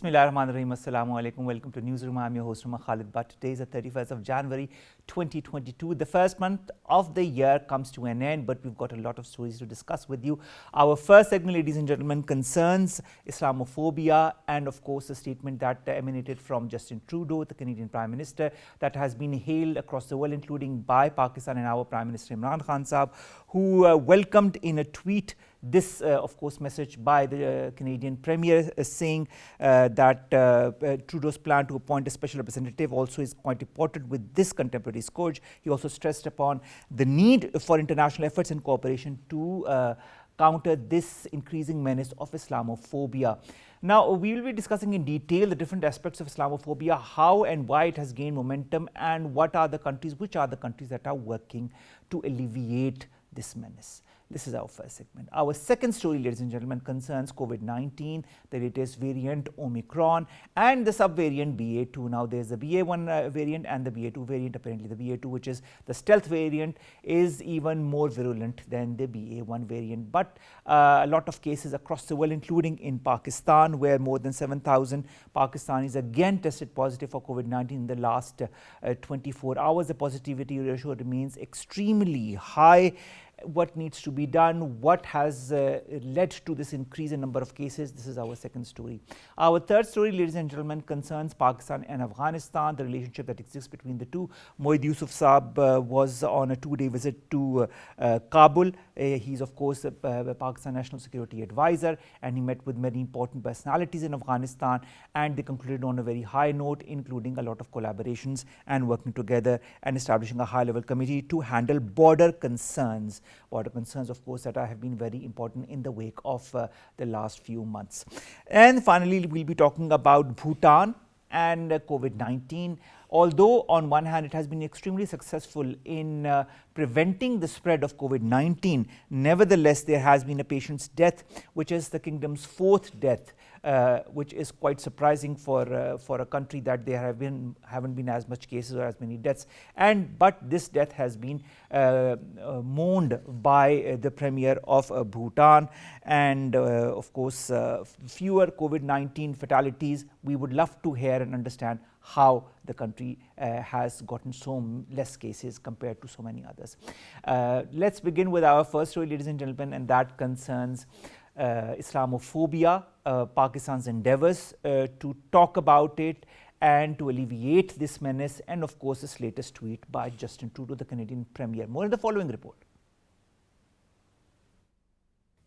Bismillahirrahmanirrahim. Assalamu alaikum. Welcome to NEWSROOM. I'm your host, Umar Khalid. But today is the 31st of January 2022. The first month of the year comes to an end, but we've got a lot of stories to discuss with you. Our first segment, ladies and gentlemen, concerns Islamophobia and, of course, the statement that emanated from Justin Trudeau, the Canadian Prime Minister, that has been hailed across the world, including by Pakistan and our Prime Minister Imran Khan Sahab, who welcomed in a tweet this, of course, message by the Canadian Premier saying that Trudeau's plan to appoint a special representative also is quite important with this contemporary scourge. He also stressed upon the need for international efforts and cooperation to counter this increasing menace of Islamophobia. Now, we will be discussing in detail the different aspects of Islamophobia, how and why it has gained momentum, and which are the countries that are working to alleviate this menace. This is our first segment. Our second story, ladies and gentlemen, concerns COVID-19, the latest variant Omicron and the subvariant BA2. Now, there's the BA1 variant and the BA2 variant. Apparently, the BA2, which is the stealth variant, is even more virulent than the BA1 variant. But a lot of cases across the world, including in Pakistan, where more than 7,000 Pakistanis again tested positive for COVID-19 in the last 24 hours. The positivity ratio remains extremely high. What needs to be done? What has led to this increase in number of cases? This is our second story. Our third story, ladies and gentlemen, concerns Pakistan and Afghanistan, the relationship that exists between the two. Moeed Yusuf Saab was on a two-day visit to Kabul. He's, of course, a Pakistan National Security Advisor, and he met with many important personalities in Afghanistan, and they concluded on a very high note, including a lot of collaborations and working together and establishing a high-level committee to handle border concerns. Border concerns, of course, that have been very important in the wake of the last few months. And finally, we'll be talking about Bhutan and COVID-19. Although on one hand it has been extremely successful in preventing the spread of COVID-19, nevertheless there has been a patient's death, which is the kingdom's fourth death, which is quite surprising for a country that there haven't been as much cases or as many deaths. But this death has been mourned by the Premier of Bhutan, and of course fewer COVID-19 fatalities. We would love to hear and understand how the country has gotten so less cases compared to so many others. Let's begin with our first story, ladies and gentlemen, and that concerns Islamophobia, Pakistan's endeavors to talk about it and to alleviate this menace, and of course this latest tweet by Justin Trudeau, the Canadian Premier. More in the following report.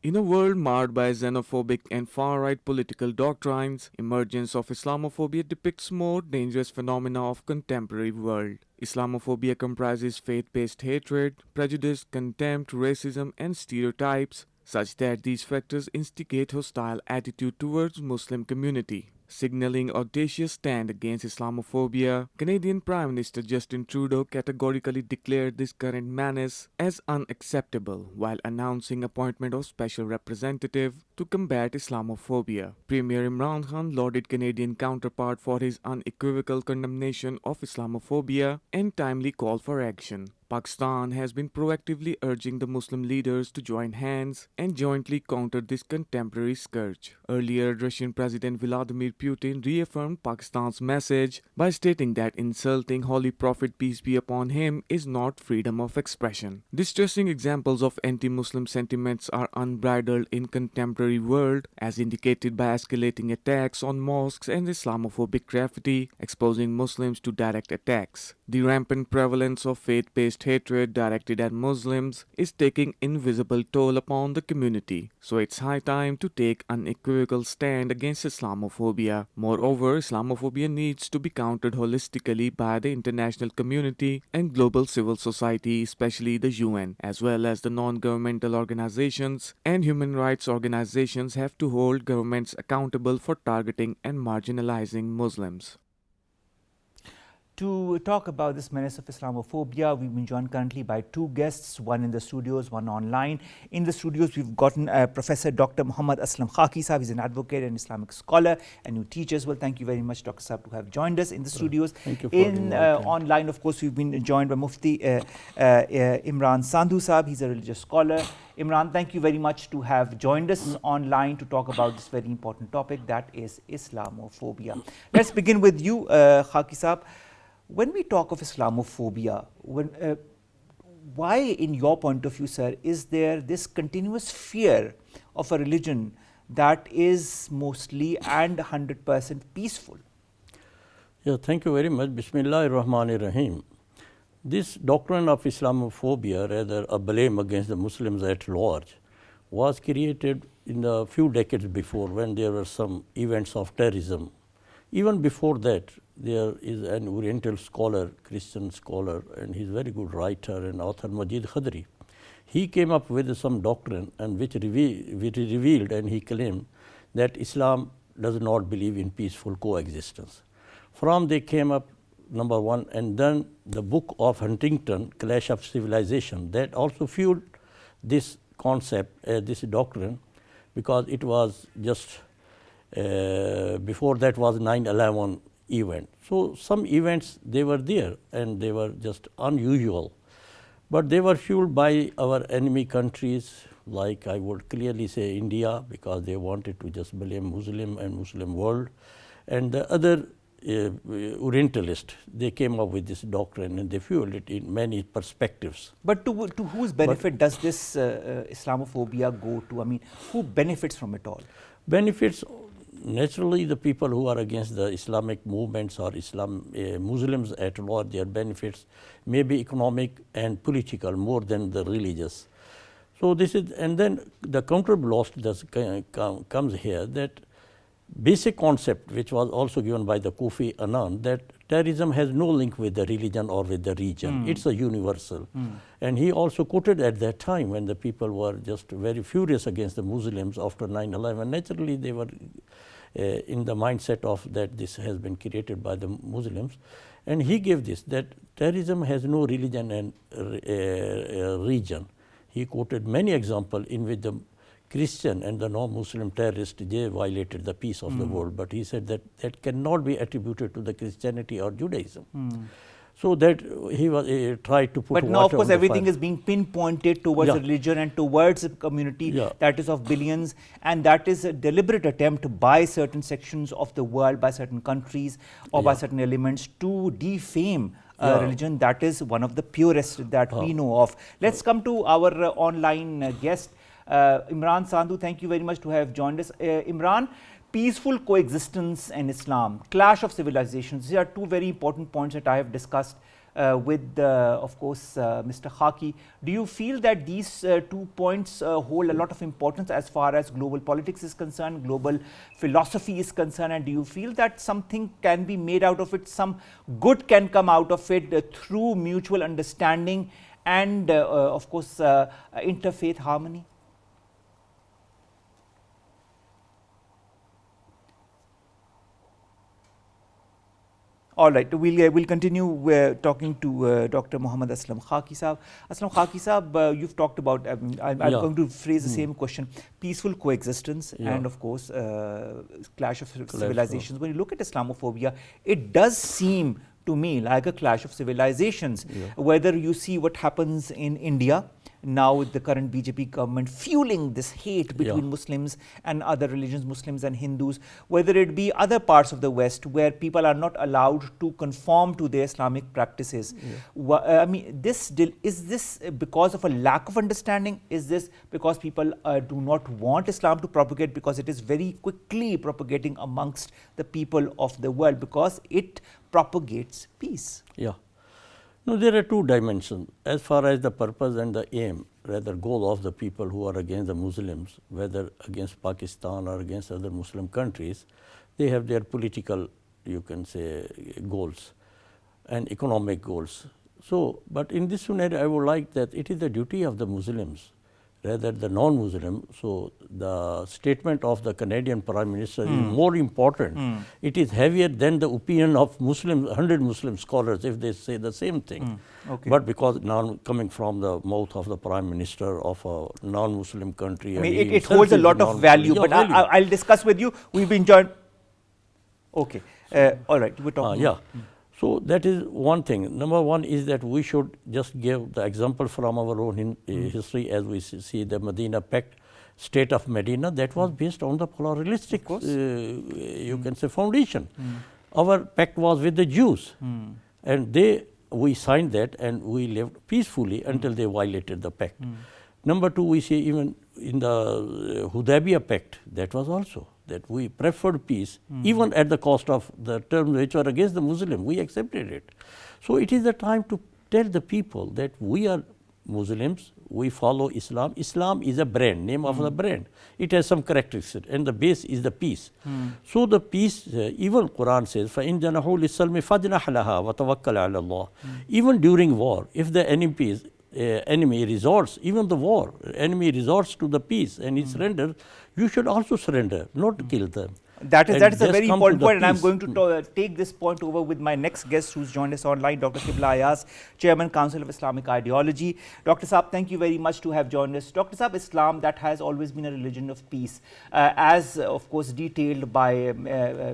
In a world marred by xenophobic and far-right political doctrines, emergence of Islamophobia depicts more dangerous phenomena of contemporary world. Islamophobia comprises faith-based hatred, prejudice, contempt, racism, and stereotypes, such that these factors instigate hostile attitude towards Muslim community. Signaling audacious stand against Islamophobia, Canadian Prime Minister Justin Trudeau categorically declared this current menace as unacceptable while announcing appointment of special representative to combat Islamophobia. Premier Imran Khan lauded Canadian counterpart for his unequivocal condemnation of Islamophobia and timely call for action. Pakistan has been proactively urging the Muslim leaders to join hands and jointly counter this contemporary scourge. Earlier, Russian President Vladimir Putin reaffirmed Pakistan's message by stating that insulting Holy Prophet, peace be upon him, is not freedom of expression. Distressing examples of anti-Muslim sentiments are unbridled in contemporary world, as indicated by escalating attacks on mosques and Islamophobic graffiti, exposing Muslims to direct attacks. The rampant prevalence of faith-based hatred directed at Muslims is taking invisible toll upon the community, so it's high time to take unequivocal stand against Islamophobia. Moreover, Islamophobia needs to be countered holistically by the international community and global civil society, especially the UN, as well as the non-governmental organizations and human rights organizations have to hold governments accountable for targeting and marginalizing Muslims. To talk about this menace of Islamophobia, we've been joined currently by two guests, one in the studios, one online. In the studios, we've gotten Professor Dr. Muhammad Aslam Khaki Sahab. He's an advocate and Islamic scholar, and you teach as well. Thank you very much, Dr. Sahab, to have joined us in the studios. Thank you for in online, of course, we've been joined by Mufti Imran Santoro Sahab. He's a religious scholar. Imran, thank you very much to have joined us online to talk about this very important topic, that is Islamophobia. Let's begin with you, Khaki Sahab. When we talk of Islamophobia, why, in your point of view, sir, is there this continuous fear of a religion that is mostly and 100% peaceful? Yeah, thank you very much. Bismillahir Rahmanir Rahim. This doctrine of Islamophobia, rather a blame against the Muslims at large, was created in a few decades before, when there were some events of terrorism. Even before that, there is an Oriental scholar, Christian scholar, and he's a very good writer and author, Majid Khadri. He came up with some doctrine and which revealed, and he claimed that Islam does not believe in peaceful coexistence. From they came up, number one, and then the book of Huntington, Clash of Civilization, that also fueled this concept, this doctrine, because it was just before that was 9/11 event. So some events, they were there and they were just unusual, but they were fueled by our enemy countries, like I would clearly say India, because they wanted to just blame Muslim and Muslim world, and the other Orientalist, they came up with this doctrine and they fueled it in many perspectives. But to whose benefit does this Islamophobia go to? I mean, who benefits from it all? Benefits, naturally, the people who are against the Islamic movements or Muslims at large, their benefits may be economic and political more than the religious. So this is, and then the counterblast comes here, that basic concept which was also given by the Kofi Annan, that terrorism has no link with the religion or with the region. It's a universal. And he also quoted at that time when the people were just very furious against the Muslims after 9/11. Naturally, they were in the mindset of that this has been created by the Muslims. And he gave this, that terrorism has no religion and region. He quoted many examples in which the Christian and the non-Muslim terrorists, they violated the peace of the world. But he said that that cannot be attributed to the Christianity or Judaism. So that he was tried to put. But now, of course, everything is being pinpointed towards a religion and towards a community that is of billions, and that is a deliberate attempt by certain sections of the world, by certain countries, or by certain elements to defame a religion that is one of the purest that we know of. Let's come to our online guest, Imran Santoro. Thank you very much to have joined us. Imran, peaceful coexistence and Islam, clash of civilizations. These are two very important points that I have discussed with, of course, Mr. Khaki. Do you feel that these 2 points hold a lot of importance as far as global politics is concerned, global philosophy is concerned, and do you feel that something can be made out of it, some good can come out of it through mutual understanding and, of course, interfaith harmony? All right, we'll continue talking to Dr. Muhammad Aslam Khaki Sahab. Aslam Khaki Sahab, you've talked about, I'm going to phrase the same question, peaceful coexistence and, of course, clash of civilizations. When you look at Islamophobia, it does seem to me like a clash of civilizations. Whether you see what happens in India, now with the current BJP government fueling this hate between Muslims and other religions, Muslims and Hindus, whether it be other parts of the West where people are not allowed to conform to their Islamic practices. I mean, is this because of a lack of understanding? Is this because people do not want Islam to propagate, because it is very quickly propagating amongst the people of the world, because it propagates peace? No, there are two dimensions. As far as the purpose and the aim, rather goal of the people who are against the Muslims, whether against Pakistan or against other Muslim countries, they have their political, you can say, goals and economic goals. So, but in this scenario, I would like that it is the duty of the Muslims rather the non-Muslim. So the statement of the Canadian Prime Minister is more important. It is heavier than the opinion of Muslims, 100 Muslim scholars, if they say the same thing. Okay. But because now coming from the mouth of the Prime Minister of a non-Muslim country, I mean, it holds a lot of value. But I'll discuss with you. We've been joined. Okay. All right. We're talking. Yeah. So that is one thing. Number one is that we should just give the example from our own history, as we see the Medina Pact, state of Medina, that was based on the pluralistic, you can say, foundation. Our pact was with the Jews, and we signed that, and we lived peacefully until they violated the pact. Number two, we see even in the Hudaybiyah Pact, that was also that we preferred peace, even at the cost of the terms which were against the Muslim. We accepted it. So it is the time to tell the people that we are Muslims, we follow Islam. Islam is a brand, name of the brand. It has some characteristics, and the base is the peace. So the peace, even Quran says, فَإِن جَنَحُوا لِلسَّلْمِ فَاجْنَحْ لَهَا وَتَوَكَّلْ عَلَى اللَّهِ. Even during war, if the enemy resorts, even the war, enemy resorts to the peace and he surrenders, you should also surrender, not kill them. That is a very important point, and I'm going to take this point over with my next guest who's joined us online, Dr. Qibla Ayaz, Chairman, Council of Islamic Ideology. Dr. Saab, thank you very much to have joined us. Dr. Saab, Islam, that has always been a religion of peace, as of course detailed by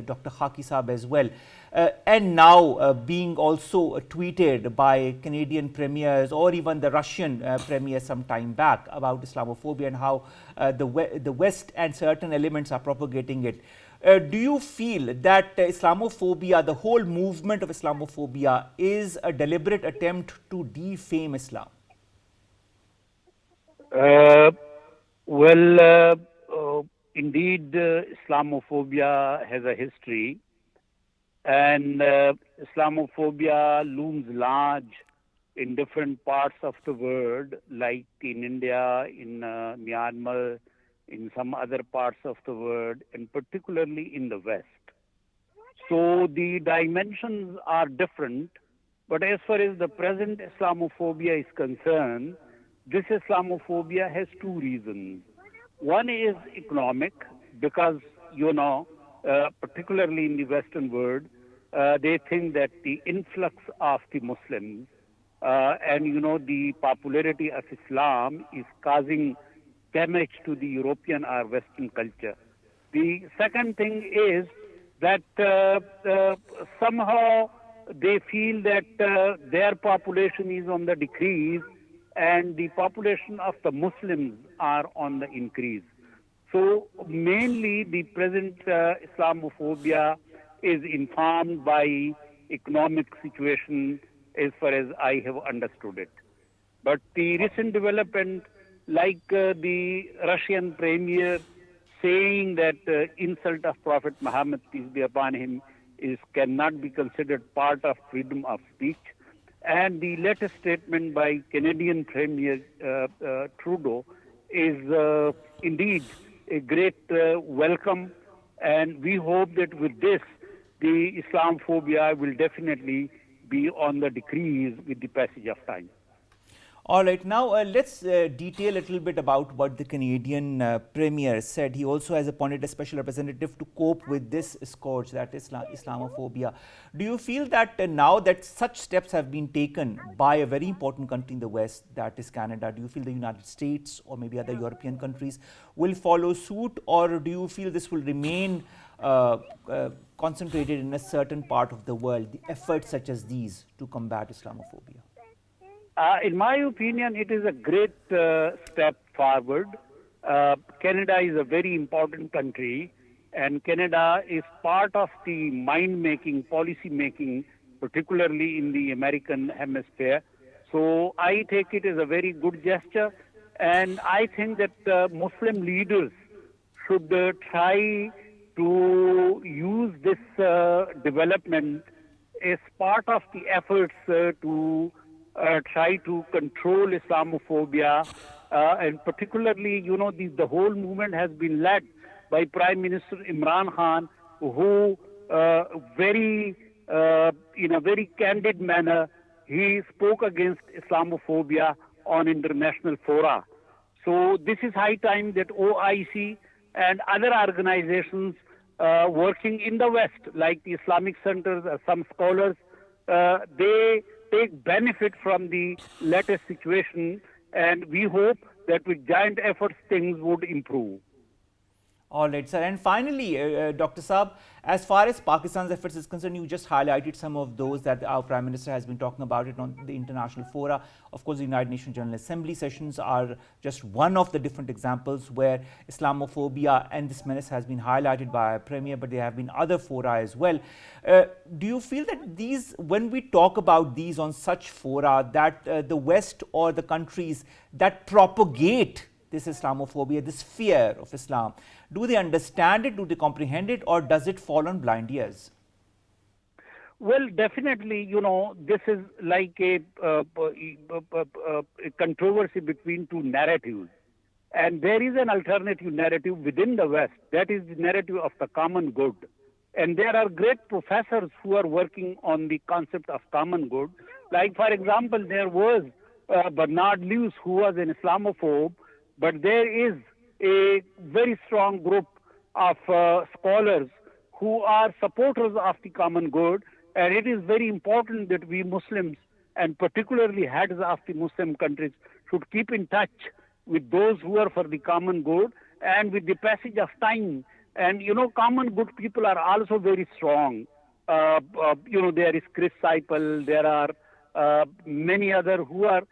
Dr. Khaki Saab as well. And now being also tweeted by Canadian premiers or even the Russian premier some time back about Islamophobia and how the West and certain elements are propagating it. Do you feel that Islamophobia, the whole movement of Islamophobia, is a deliberate attempt to defame Islam? Indeed, Islamophobia has a history, and Islamophobia looms large in different parts of the world, like in India, in Myanmar, in some other parts of the world, and particularly in the West. So the dimensions are different, but as far as the present Islamophobia is concerned, this Islamophobia has two reasons. One is economic, because, particularly in the Western world, they think that the influx of the Muslims and, the popularity of Islam is causing damage to the European or Western culture. The second thing is that somehow they feel that their population is on the decrease and the population of the Muslims are on the increase. So mainly the present Islamophobia is informed by economic situation as far as I have understood it. But the recent development, like the Russian premier saying that insult of Prophet Muhammad, peace be upon him, cannot be considered part of freedom of speech. And the latest statement by Canadian Premier Trudeau is indeed a great welcome. And we hope that with this, the Islamophobia will definitely be on the decrease with the passage of time. All right, now let's detail a little bit about what the Canadian Premier said. He also has appointed a special representative to cope with this scourge, that is Islamophobia. Do you feel that now that such steps have been taken by a very important country in the West, that is Canada, do you feel the United States or maybe other European countries will follow suit, or do you feel this will remain concentrated in a certain part of the world, the efforts such as these to combat Islamophobia? In my opinion, it is a great step forward. Canada is a very important country, and Canada is part of the mind-making, policy-making, particularly in the American hemisphere. So I take it as a very good gesture, and I think that Muslim leaders should try to use this development as part of the efforts to try to control Islamophobia, and particularly, the whole movement has been led by Prime Minister Imran Khan, who in a very candid manner, he spoke against Islamophobia on international fora. So this is high time that OIC and other organizations working in the West, like the Islamic centers, some scholars, they take benefit from the latest situation, and we hope that with joint efforts things would improve. All right, sir. And finally, Dr. Saab, as far as Pakistan's efforts is concerned, you just highlighted some of those that our Prime Minister has been talking about it on the international fora. Of course, the United Nations General Assembly sessions are just one of the different examples where Islamophobia and this menace has been highlighted by our Premier, but there have been other fora as well. Do you feel that these, when we talk about these on such fora, that the West or the countries that propagate this Islamophobia, this fear of Islam, do they understand it, do they comprehend it, or does it fall on blind ears? Well, definitely, this is like a controversy between two narratives. And there is an alternative narrative within the West. That is the narrative of the common good. And there are great professors who are working on the concept of common good. Like, for example, there was Bernard Lewis, who was an Islamophobe, but there is a very strong group of scholars who are supporters of the common good, and it is very important that we Muslims, and particularly heads of the Muslim countries, should keep in touch with those who are for the common good. And with the passage of time, and common good people are also very strong. There is Chris Seipel, there are many other who are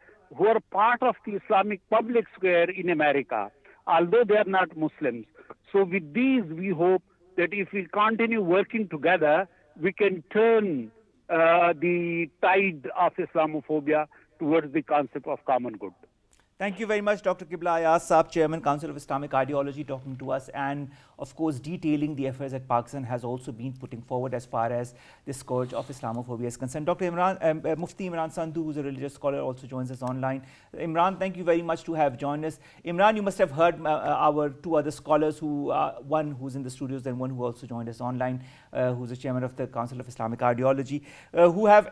part of the Islamic public square in America, although they are not Muslims. So with these, we hope that if we continue working together, we can turn the tide of Islamophobia towards the concept of common good. Thank you very much, Dr. Qibla Ayaz Saab, Chairman, Council of Islamic Ideology, talking to us and, of course, detailing the efforts that Pakistan has also been putting forward as far as the scourge of Islamophobia is concerned. Dr. Mufti Imran Santoro, who's a religious scholar, also joins us online. Imran, thank you very much to have joined us. Imran, you must have heard our two other scholars, one who's in the studios and one who also joined us online, who's the Chairman of the Council of Islamic Ideology, who have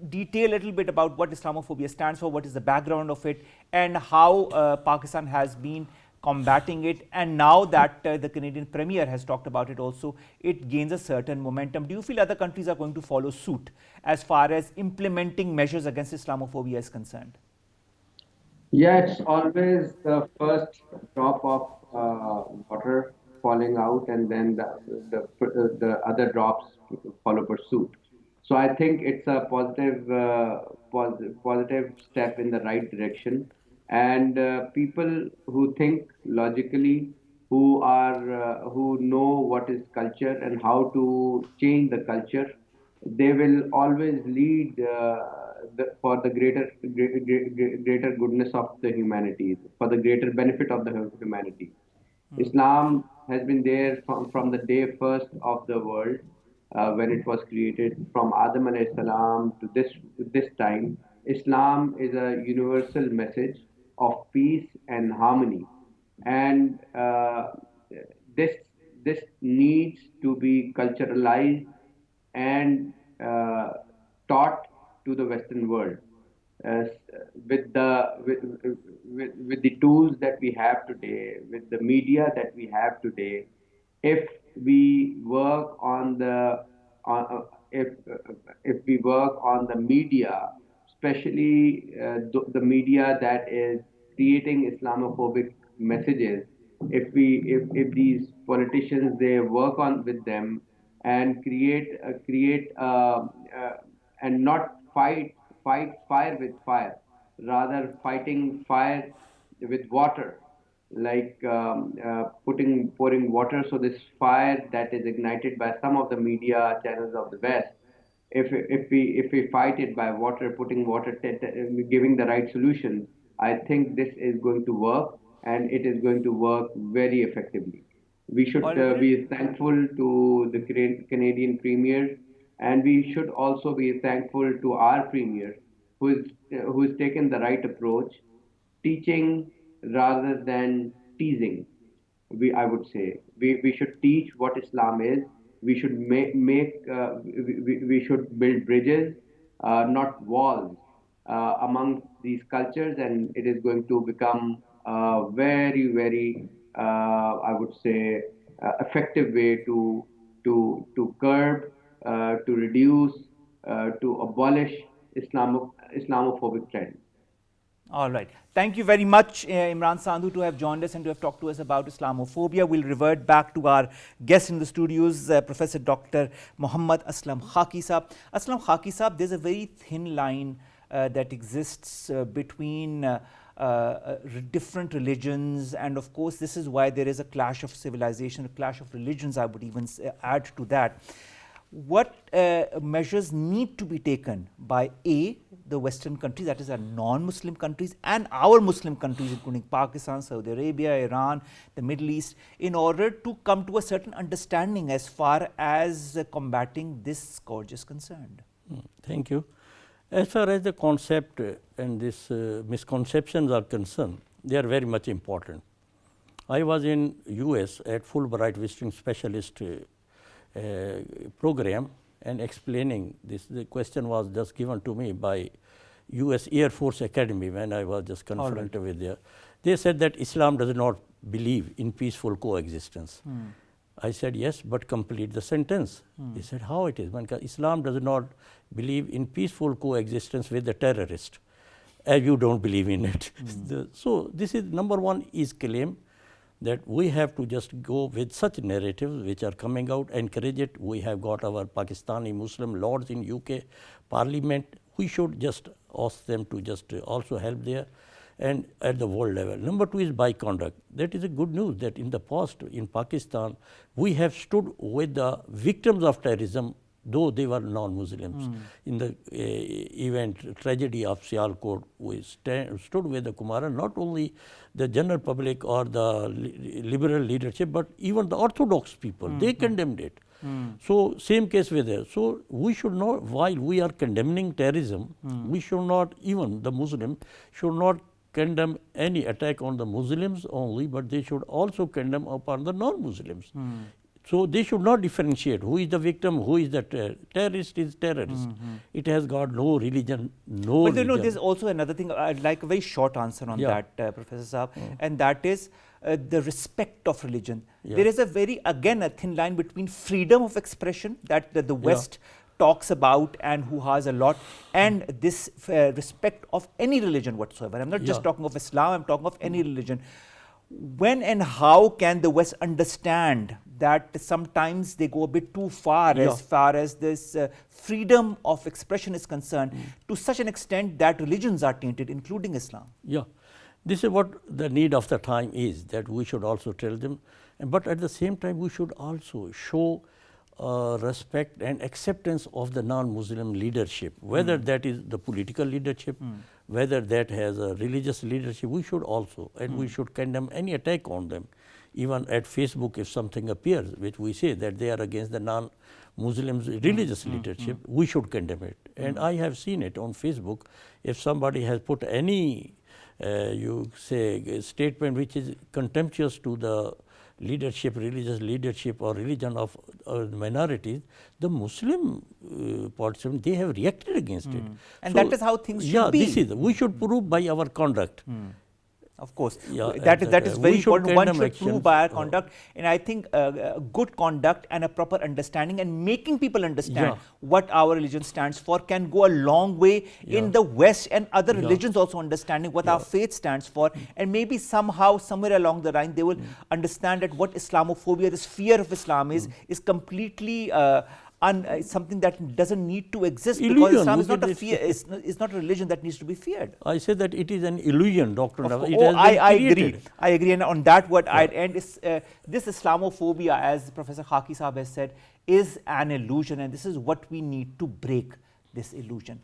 detail a little bit about what Islamophobia stands for, what is the background of it, and how Pakistan has been combating it. And now that the Canadian Premier has talked about it also, it gains a certain momentum. Do you feel other countries are going to follow suit as far as implementing measures against Islamophobia is concerned? Yeah, it's always the first drop of water falling out, and then the other drops follow pursuit. So I think it's a positive step in the right direction. And people who think logically, who know what is culture and how to change the culture, they will always lead for the greater goodness of the humanity, for the greater benefit of the humanity. Islam has been there from the day first of the world, when it was created, from Adam alayhi salam to this time. Islam is a universal message of peace and harmony, and this needs to be culturalized and taught to the Western world. Uh, with the tools that we have today, with the media that we have today, if we work on if we work on the media, especially the media that is creating Islamophobic messages, if these politicians, they work on with them and create and not fight fire with fire, rather fighting fire with water, like pouring water. So this fire that is ignited by some of the media channels of the West, if we fight it by water, putting water, giving the right solutions, I think this is going to work, and it is going to work very effectively. We should be thankful to the Canadian Premier, and we should also be thankful to our Premier, who is taken the right approach, teaching rather than teasing. I would say we should teach what Islam is. We should we should build bridges, not walls, among these cultures, and it is going to become very, I would say, effective way to curb, to reduce, to abolish Islamophobic trends. All right. Thank you very much, Imran Sandhu, to have joined us and to have talked to us about Islamophobia. We'll revert back to our guest in the studios, Professor Dr. Muhammad Aslam Khaki Saab. Aslam Khaki Saab, there's a very thin line that exists between different religions, and of course this is why there is a clash of civilization, a clash of religions, I would even add to that. What measures need to be taken by the Western countries, that is our non-Muslim countries, and our Muslim countries including Pakistan, Saudi Arabia, Iran, the Middle East, in order to come to a certain understanding as far as combating this scourge is concerned? Thank you. As far as the concept and these misconceptions are concerned, they are very much important. I was in US at Fulbright visiting specialist program and explaining this. The question was just given to me by US Air Force Academy when I was just confronted with there. They said that Islam does not believe in peaceful coexistence. I said, yes, but complete the sentence. He said, how it is? Islam does not believe in peaceful coexistence with the terrorist, as you don't believe in it. So this is number one is claim that we have to just go with such narratives which are coming out, encourage it. We have got our Pakistani Muslim lords in UK Parliament. We should just ask them to just also help there and at the world level. Number two is by conduct. That is a good news that in the past in Pakistan, we have stood with the victims of terrorism, though they were non-Muslims. In the event, tragedy of Sialkot, we stood with the Kumara, not only the general public or the liberal leadership, but even the orthodox people, they condemned it. So same case with there. So we should not, while we are condemning terrorism, we should not, even the Muslim, should not condemn any attack on the Muslims only, but they should also condemn upon the non-Muslims. So they should not differentiate who is the victim, who is the terrorist is terrorist. It has got no religion, no But religion. there's also another thing, I'd like a very short answer on that, Professor Saab, and that is the respect of religion. There is a very, again, a thin line between freedom of expression that the West talks about and who has a lot, and this respect of any religion whatsoever. I'm not just talking of Islam, I'm talking of any religion. When and how can the West understand that sometimes they go a bit too far as this freedom of expression is concerned, to such an extent that religions are tainted, including Islam? This is what the need of the time is, that we should also tell them. But at the same time, we should also show respect and acceptance of the non-Muslim leadership, whether that is the political leadership, whether that has a religious leadership. We should also, and we should condemn any attack on them. Even at Facebook, if something appears which we say that they are against the non-Muslims religious leadership, we should condemn it. And I have seen it on Facebook. If somebody has put any you say statement which is contemptuous to the leadership, religious leadership or religion of minorities, the Muslim participants, they have reacted against it. And so that is how things should be. This is, we should prove by our conduct. Of course, that is very important. One should prove by our conduct, and I think good conduct and a proper understanding and making people understand what our religion stands for can go a long way in the West, and other religions also understanding what our faith stands for, and maybe somehow, somewhere along the line, they will understand that what Islamophobia, this fear of Islam is completely something that doesn't need to exist, because Islam is not a fear, it's not a religion that needs to be feared. I say that it is an illusion, doctrine. I agree, and on that word I'd end is this Islamophobia, as Professor Khaki Saab has said, is an illusion, and this is what we need to break, this illusion.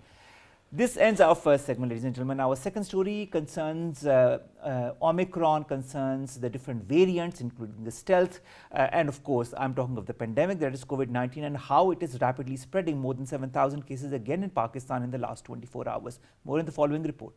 This ends our first segment, ladies and gentlemen. Our second story concerns Omicron, concerns the different variants, including the stealth, and of course, I'm talking of the pandemic, that is COVID-19, and how it is rapidly spreading. More than 7,000 cases again in Pakistan in the last 24 hours. More in the following report.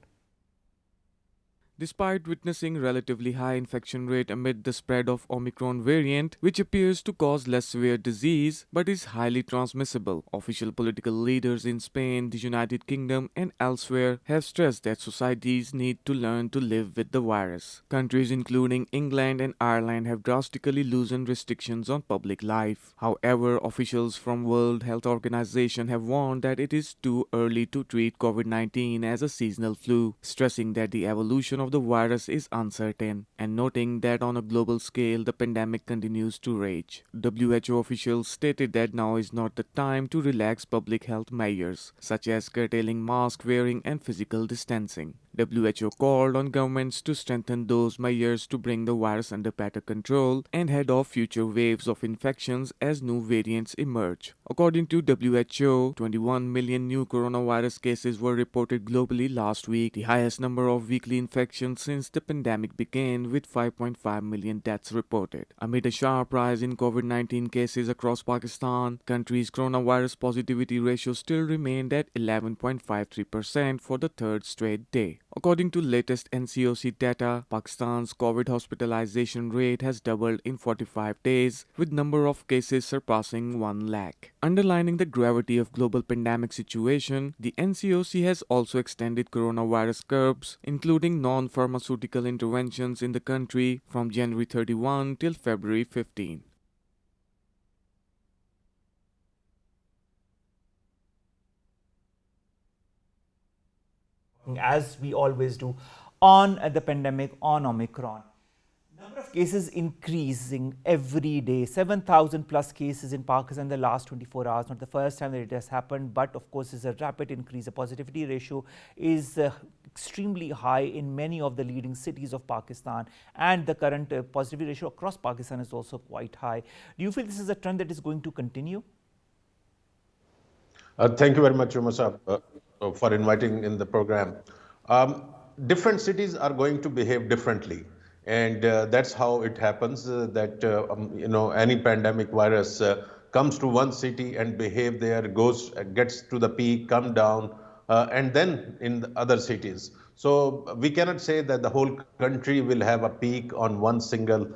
Despite witnessing relatively high infection rate amid the spread of Omicron variant, which appears to cause less severe disease but is highly transmissible, official political leaders in Spain, the United Kingdom, and elsewhere have stressed that societies need to learn to live with the virus. Countries including England and Ireland have drastically loosened restrictions on public life. However, officials from World Health Organization have warned that it is too early to treat COVID-19 as a seasonal flu, stressing that the evolution of the virus is uncertain, and noting that on a global scale the pandemic continues to rage. WHO officials stated that now is not the time to relax public health measures, such as curtailing mask wearing and physical distancing. WHO called on governments to strengthen those measures to bring the virus under better control and head off future waves of infections as new variants emerge. According to WHO, 21 million new coronavirus cases were reported globally last week, the highest number of weekly infections since the pandemic began, with 5.5 million deaths reported. Amid a sharp rise in COVID-19 cases across Pakistan, country's coronavirus positivity ratio still remained at 11.53% for the third straight day. According to latest NCOC data, Pakistan's COVID hospitalization rate has doubled in 45 days, with number of cases surpassing 1 lakh. Underlining the gravity of global pandemic situation, the NCOC has also extended coronavirus curbs, including non-pharmaceutical interventions in the country from January 31 till February 15. As we always do, on the pandemic, on Omicron. Number of cases increasing every day. 7,000 plus cases in Pakistan in the last 24 hours. Not the first time that it has happened, but of course it's a rapid increase. The positivity ratio is extremely high in many of the leading cities of Pakistan, and the current positivity ratio across Pakistan is also quite high. Do you feel this is a trend that is going to continue? Thank you very much, Umar Saab, for inviting in the program. Different cities are going to behave differently, and that's how it happens. Any pandemic virus comes to one city and behave there, gets to the peak, come down, and then in the other cities. So we cannot say that the whole country will have a peak on one single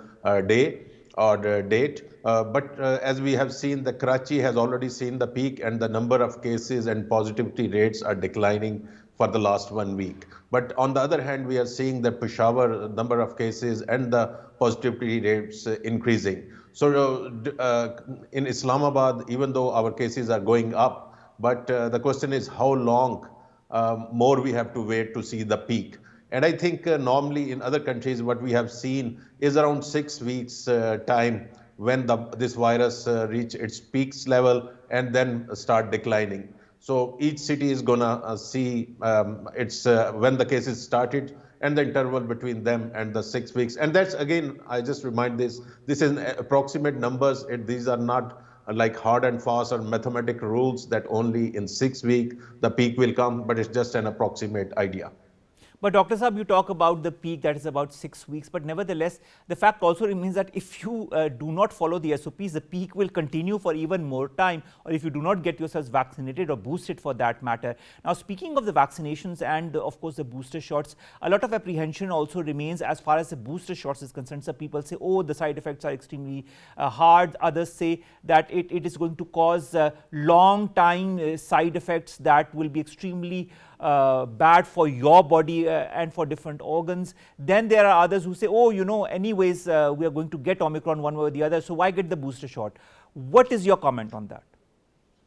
day or date. But as we have seen, the Karachi has already seen the peak, and the number of cases and positivity rates are declining for the last 1 week. But on the other hand, we are seeing that Peshawar number of cases and the positivity rates increasing. So in Islamabad, even though our cases are going up, but the question is how long more we have to wait to see the peak. And I think normally in other countries, what we have seen is around 6 weeks time when this virus reach its peaks level and then start declining. So each city is gonna see when the cases started and the interval between them and the 6 weeks. And that's, again, I just remind this is approximate numbers. These are not like hard and fast or mathematical rules that only in 6 weeks the peak will come, but it's just an approximate idea. But Dr. Saab, you talk about the peak that is about 6 weeks, but nevertheless, the fact also remains that if you do not follow the SOPs, the peak will continue for even more time, or if you do not get yourselves vaccinated or boosted for that matter. Now, speaking of the vaccinations and of course the booster shots, a lot of apprehension also remains as far as the booster shots is concerned. Some people say, oh, the side effects are extremely hard. Others say that it is going to cause long time side effects that will be extremely bad for your body and for different organs. Then there are others who say, oh, anyways, we are going to get Omicron one way or the other, so why get the booster shot? What is your comment on that?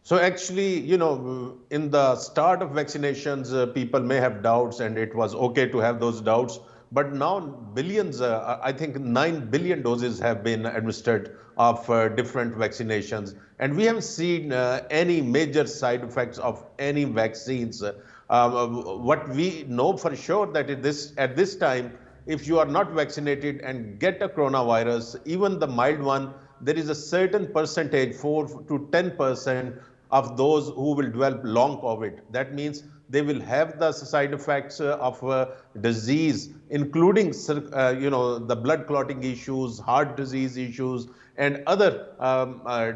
So actually, in the start of vaccinations, people may have doubts, and it was okay to have those doubts. But now billions, I think 9 billion doses have been administered of different vaccinations. And we haven't seen any major side effects of any vaccines. What we know for sure that at this time, if you are not vaccinated and get a coronavirus, even the mild one, there is a certain percentage, 4 to 10% of those who will develop long COVID. That means they will have the side effects of disease, including the blood clotting issues, heart disease issues, and other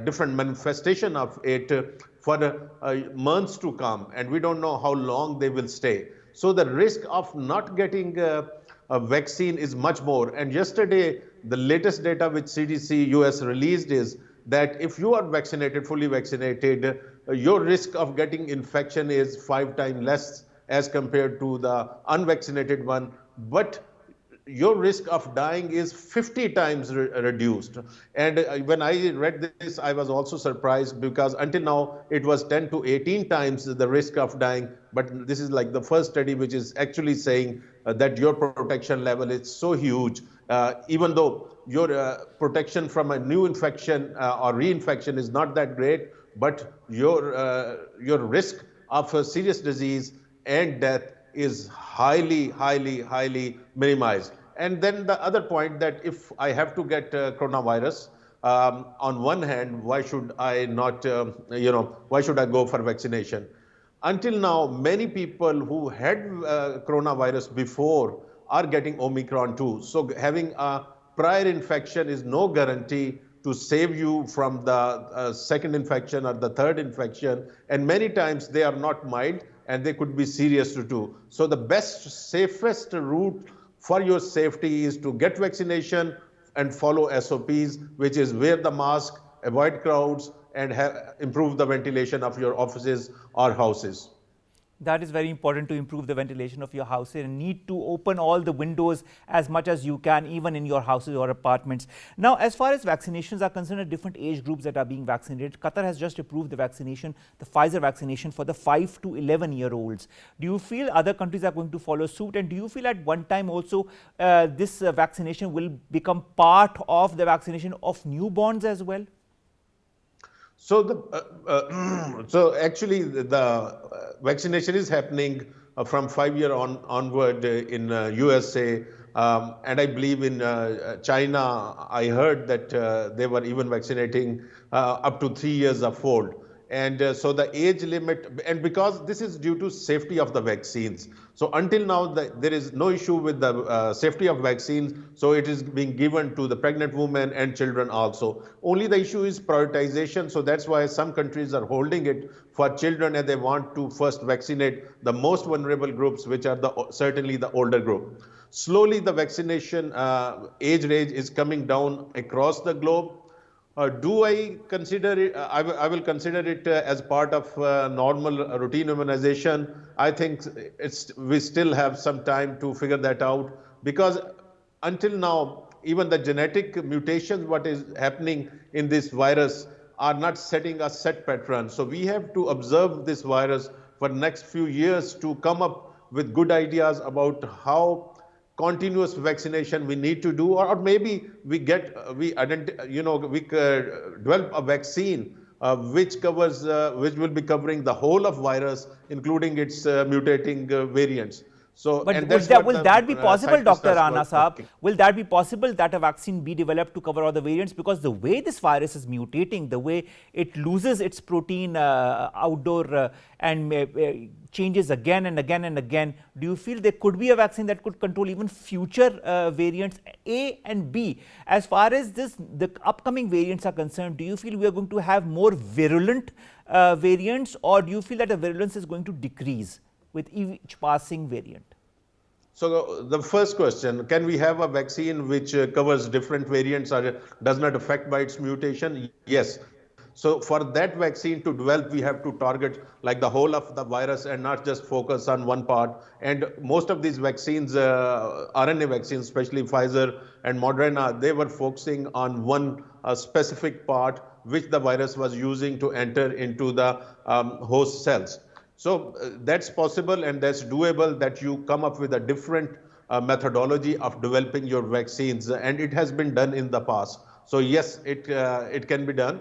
different manifestation of it for months to come, and we don't know how long they will stay. So the risk of not getting vaccine is much more. And yesterday, the latest data which CDC US released is that if you are vaccinated, fully vaccinated, your risk of getting infection is 5 times less as compared to the unvaccinated one. But your risk of dying is 50 times reduced. And when I read this, I was also surprised because until now it was 10 to 18 times the risk of dying. But this is like the first study which is actually saying that your protection level is so huge, even though your protection from a new infection or reinfection is not that great, but your risk of a serious disease and death is highly minimized. And then the other point that if I have to get coronavirus, on one hand, why should I not, why should I go for vaccination? Until now, many people who had coronavirus before are getting Omicron too. So having a prior infection is no guarantee to save you from the second infection or the third infection. And many times they are not mild and they could be serious too. So the best, safest route for your safety is to get vaccination and follow SOPs, which is wear the mask, avoid crowds, and improve the ventilation of your offices or houses. That is very important, to improve the ventilation of your house, and need to open all the windows as much as you can, even in your houses or apartments. Now, as far as vaccinations are concerned, at different age groups that are being vaccinated, Qatar has just approved the vaccination, the Pfizer vaccination for the 5 to 11-year-olds. Do you feel other countries are going to follow suit? And do you feel at one time also this vaccination will become part of the vaccination of newborns as well? So so actually the vaccination is happening from 5 years onward in USA, and I believe in China I heard that they were even vaccinating up to 3 years of old. And so the age limit, and because this is due to safety of the vaccines. So until now, there is no issue with the safety of vaccines. So it is being given to the pregnant women and children also. Only the issue is prioritization. So that's why some countries are holding it for children, and they want to first vaccinate the most vulnerable groups, which are certainly the older group. Slowly, the vaccination age range is coming down across the globe. Do I consider it? I will consider it as part of normal routine immunization. I think we still have some time to figure that out, because until now, even the genetic mutations, what is happening in this virus, are not setting a set pattern. So we have to observe this virus for next few years to come up with good ideas about how continuous vaccination we need to do, or maybe we develop a vaccine which will be covering the whole of virus, including its mutating variants. So, but will that be possible, Dr. Rana Saab? Will that be possible that a vaccine be developed to cover all the variants? Because the way this virus is mutating, the way it loses its protein outdoor and changes again and again and again, do you feel there could be a vaccine that could control even future variants A and B? As far as the upcoming variants are concerned, do you feel we are going to have more virulent variants, or do you feel that the virulence is going to decrease with each passing variant? So the first question, can we have a vaccine which covers different variants or does not affect by its mutation? Yes. So for that vaccine to develop, we have to target like the whole of the virus and not just focus on one part. And most of these vaccines, RNA vaccines, especially Pfizer and Moderna, they were focusing on one specific part which the virus was using to enter into the host cells. So that's possible and that's doable, that you come up with a different methodology of developing your vaccines, and it has been done in the past. So yes, it can be done.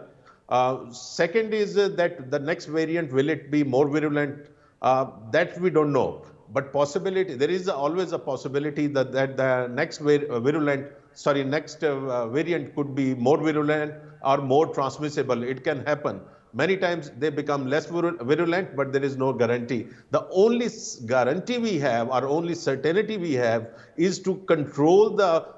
Second is that the next variant, will it be more virulent? That we don't know. But possibility, there is always a possibility that the next variant could be more virulent or more transmissible. It can happen. Many times they become less virulent, but there is no guarantee. The only guarantee we have, or only certainty we have, is to control the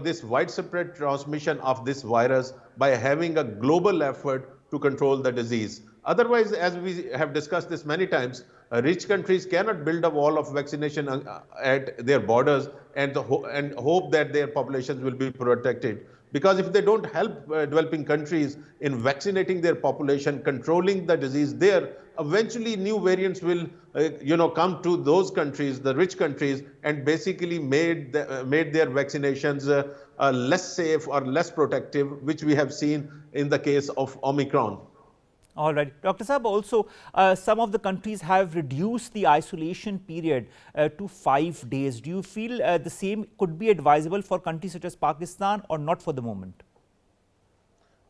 this widespread transmission of this virus by having a global effort to control the disease. Otherwise, as we have discussed this many times, rich countries cannot build a wall of vaccination at their borders and hope that their populations will be protected. Because if they don't help developing countries in vaccinating their population, controlling the disease there, eventually new variants will, come to those countries, the rich countries, and basically made their vaccinations less safe or less protective, which we have seen in the case of Omicron. All right. Dr. Saab, also some of the countries have reduced the isolation period to 5 days. Do you feel the same could be advisable for countries such as Pakistan or not for the moment?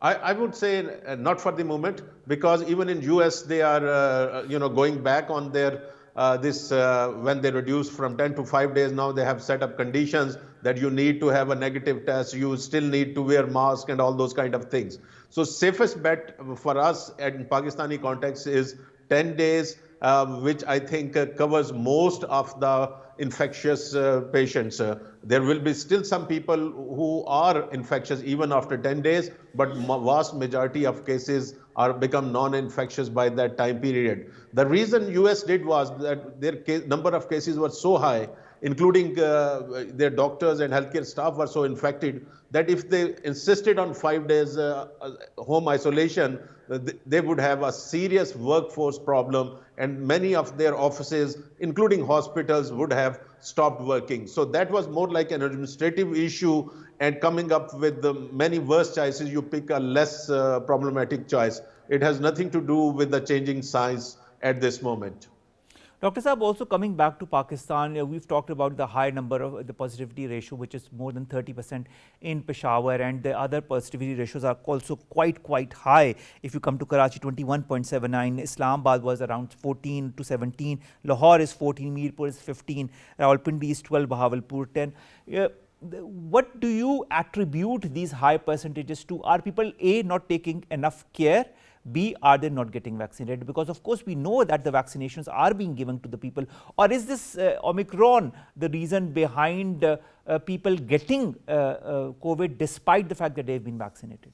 I would say not for the moment, because even in US they are going back on their when they reduce from 10 to 5 days. Now they have set up conditions that you need to have a negative test, you still need to wear mask and all those kind of things. So safest bet for us in Pakistani context is 10 days, which I think covers most of the infectious patients. There will be still some people who are infectious even after 10 days, but vast majority of cases are become non-infectious by that time period. The reason US did was that their number of cases were so high, including their doctors and healthcare staff were so infected, that if they insisted on 5 days home isolation, they would have a serious workforce problem, and many of their offices, including hospitals, would have stopped working. So that was more like an administrative issue, and coming up with the many worse choices, you pick a less problematic choice. It has nothing to do with the changing science at this moment. Dr. Saab, also coming back to Pakistan, we've talked about the high number of the positivity ratio, which is more than 30% in Peshawar, and the other positivity ratios are also quite high. If you come to Karachi, 21.79, Islamabad was around 14 to 17, Lahore is 14, Mirpur is 15, Rawalpindi is 12, Bahawalpur 10. What do you attribute these high percentages to? Are people A, not taking enough care? B, are they not getting vaccinated? Because of course we know that the vaccinations are being given to the people. Or is this Omicron the reason behind people getting COVID despite the fact that they've been vaccinated?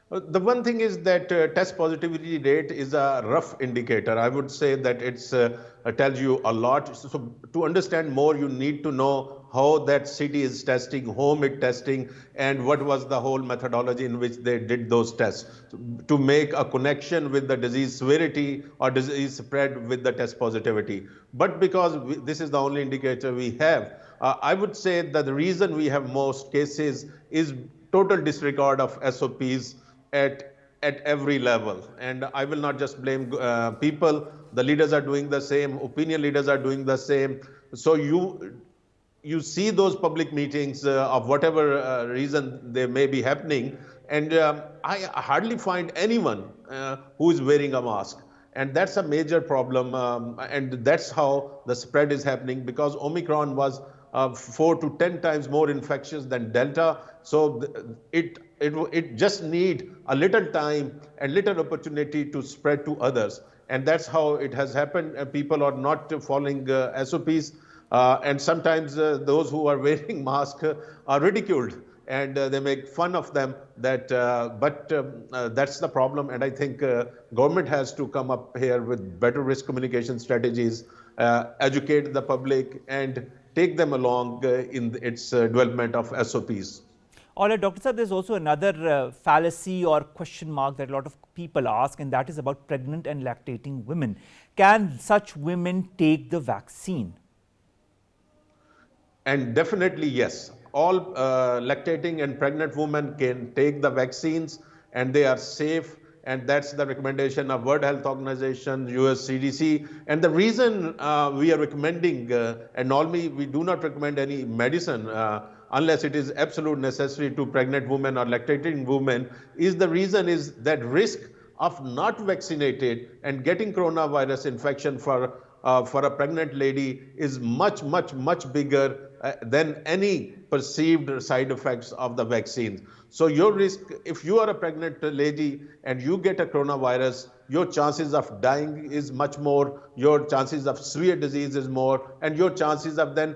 The one thing is that test positivity rate is a rough indicator. I would say that it tells you a lot. So to understand more, you need to know how that city is testing, whom it testing, and what was the whole methodology in which they did those tests to make a connection with the disease severity or disease spread with the test positivity. But because this is the only indicator we have, I would say that the reason we have most cases is total disregard of SOPs at every level. And I will not just blame people. The leaders are doing the same. Opinion leaders are doing the same. So you see those public meetings of whatever reason they may be happening, and I hardly find anyone who is wearing a mask. And that's a major problem, and that's how the spread is happening, because Omicron was 4 to 10 times more infectious than Delta. So it just need a little time and little opportunity to spread to others. And that's how it has happened. People are not following SOPs. And sometimes those who are wearing masks are ridiculed, and they make fun of them. But that's the problem. And I think government has to come up here with better risk communication strategies, educate the public, and take them along in its development of SOPs. All right, Dr. Saab, there's also another fallacy or question mark that a lot of people ask, and that is about pregnant and lactating women. Can such women take the vaccine? And definitely yes. All lactating and pregnant women can take the vaccines, and they are safe. And that's the recommendation of World Health Organization, US CDC. And the reason we are recommending, and normally we do not recommend any medicine unless it is absolute necessary to pregnant women or lactating women, is the reason is that risk of not vaccinated and getting coronavirus infection for a pregnant lady is much bigger than any perceived side effects of the vaccines. So your risk, if you are a pregnant lady and you get a coronavirus, your chances of dying is much more, your chances of severe disease is more, and your chances of then,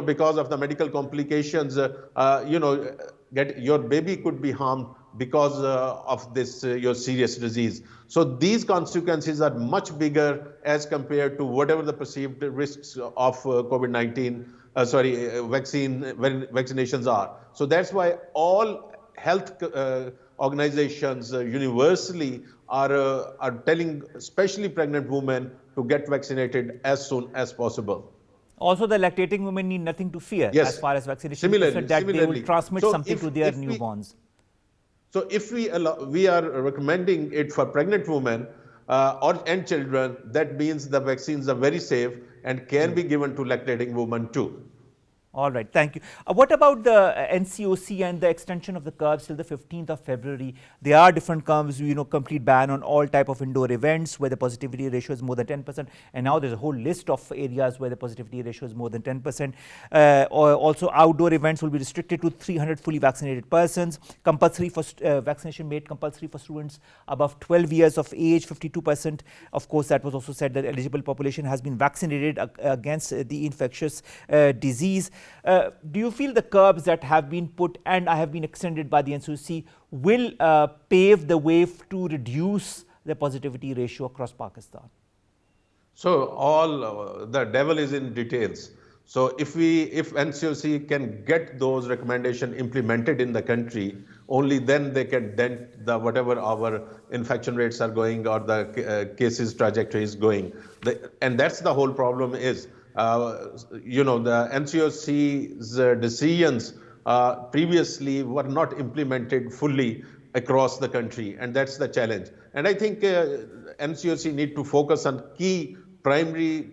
because of the medical complications, your baby could be harmed because of this your serious disease. So these consequences are much bigger as compared to whatever the perceived risks of COVID-19, vaccinations are. So that's why all health organizations universally are telling especially pregnant women to get vaccinated as soon as possible. Also, the lactating women need nothing to fear as far as vaccination is concerned, that they will transmit something to their newborns. So if we are recommending it for pregnant women and children, that means the vaccines are very safe and can be given to lactating women too. All right, thank you. What about the NCOC and the extension of the curbs till the 15th of February? There are different curbs, complete ban on all type of indoor events where the positivity ratio is more than 10%. And now there's a whole list of areas where the positivity ratio is more than 10%. Also, outdoor events will be restricted to 300 fully vaccinated persons. Compulsory for vaccination made compulsory for students above 12 years of age, 52%. Of course, that was also said that eligible population has been vaccinated against the infectious disease. Do you feel the curbs that have been put and have been extended by the NCOC will pave the way to reduce the positivity ratio across Pakistan? So all the devil is in details. So if NCOC can get those recommendations implemented in the country, only then they can dent the whatever our infection rates are going or the cases trajectory is going. And that's the whole problem is. The NCOC's decisions previously were not implemented fully across the country, and that's the challenge. And I think NCOC need to focus on key primary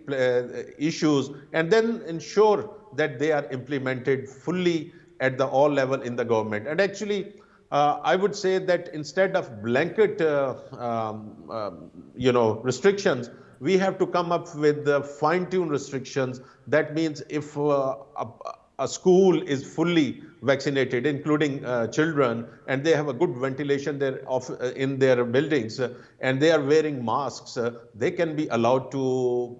issues and then ensure that they are implemented fully at the all level in the government. And actually, I would say that instead of blanket, restrictions, we have to come up with fine-tuned restrictions. That means if a school is fully vaccinated, including children, and they have a good ventilation there in their buildings, and they are wearing masks, they can be allowed to,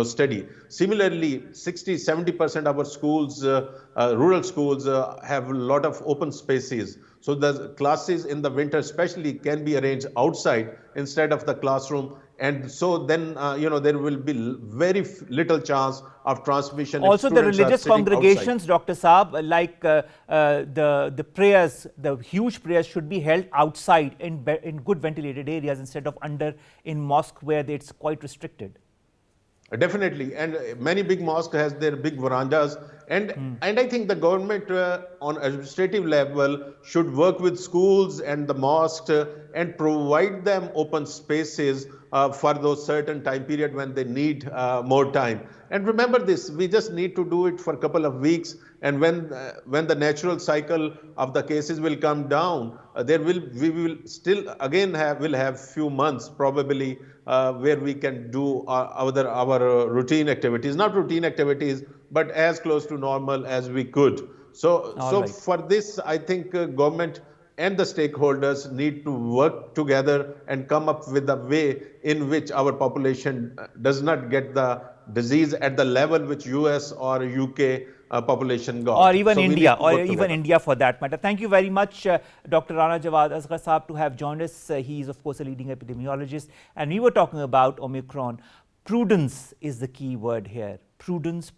study. Similarly, 60-70% of our schools, rural schools, have a lot of open spaces. So the classes in the winter especially can be arranged outside instead of the classroom. And so then, there will be very little chance of transmission. Also, the religious congregations, Dr. Saab, like the prayers, the huge prayers should be held outside in good ventilated areas instead of under in mosque where it's quite restricted. Definitely, and many big mosques has their big verandas, and I think the government on administrative level should work with schools and the mosques and provide them open spaces for those certain time period when they need more time. And remember this, we just need to do it for a couple of weeks, and when the natural cycle of the cases will come down, we will still again have few months probably where we can do our routine activities, not routine activities, but as close to normal as we could. So for this, I think government and the stakeholders need to work together and come up with a way in which our population does not get the disease at the level which US or UK population got. Or even India, India for that matter. Thank you very much, Dr. Rana Jawad Asghar Saab, to have joined us. He is, of course, a leading epidemiologist. And we were talking about Omicron. Prudence is the key word here. Prudence,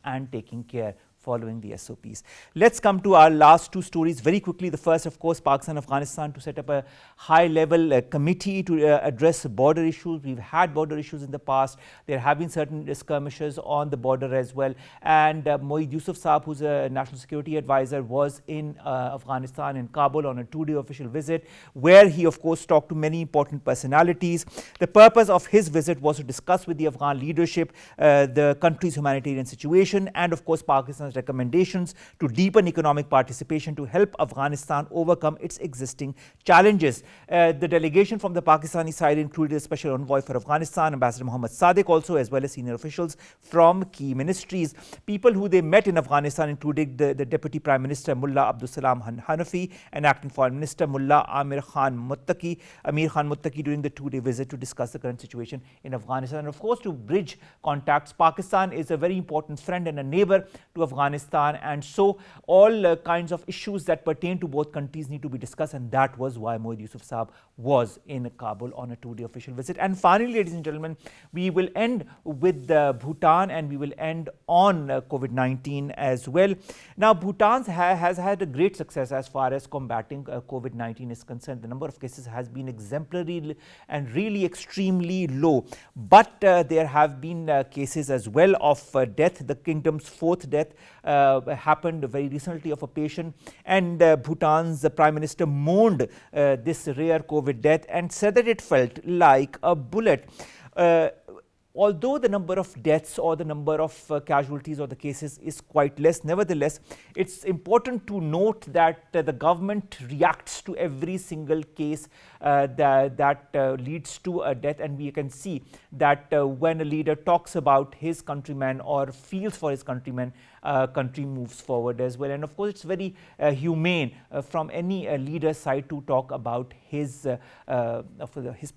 and taking care following the SOPs. Let's come to our last two stories very quickly. The first, of course, Pakistan, Afghanistan to set up a high-level committee to address border issues. We've had border issues in the past. There have been certain skirmishes on the border as well. And Moeed Yusuf Saab, who's a national security advisor, was in Afghanistan, in Kabul, on a 2-day official visit, where he, of course, talked to many important personalities. The purpose of his visit was to discuss with the Afghan leadership the country's humanitarian situation and, of course, Pakistan's recommendations to deepen economic participation to help Afghanistan overcome its existing challenges. The delegation from the Pakistani side included a special envoy for Afghanistan, Ambassador Mohammad Sadiq, also, as well as senior officials from key ministries. People who they met in Afghanistan included the Deputy Prime Minister Mullah Abdul Salam Hanafi and Acting Foreign Minister Mullah Amir Khan Muttaqi during the 2-day visit to discuss the current situation in Afghanistan. And of course, to bridge contacts, Pakistan is a very important friend and a neighbor to Afghanistan Afghanistan, and so all kinds of issues that pertain to both countries need to be discussed, and that was why Moeed Yusuf Saab was in Kabul on a 2-day official visit. And finally, ladies and gentlemen, we will end with Bhutan, and we will end on COVID-19 as well. Now, Bhutan has had a great success as far as combating COVID-19 is concerned. The number of cases has been exemplary and really extremely low, but there have been cases as well of death. The kingdom's 4th death happened very recently of a patient, and Bhutan's Prime Minister mourned this rare COVID death and said that it felt like a bullet. Although the number of deaths or the number of casualties or the cases is quite less, nevertheless, it's important to note that the government reacts to every single case that leads to a death, and we can see that when a leader talks about his countrymen or feels for his countrymen, country moves forward as well. And of course, it's very humane from any leader's side to talk about his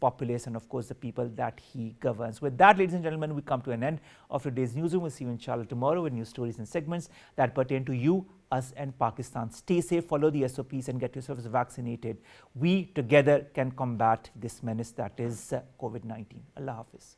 populace and of course the people that he governs. With that, ladies and gentlemen, we come to an end of today's newsroom. We'll see you inshallah tomorrow with new stories and segments that pertain to you, us and Pakistan. Stay safe, follow the SOPs and get yourselves vaccinated. We together can combat this menace that is COVID-19. Allah Hafiz.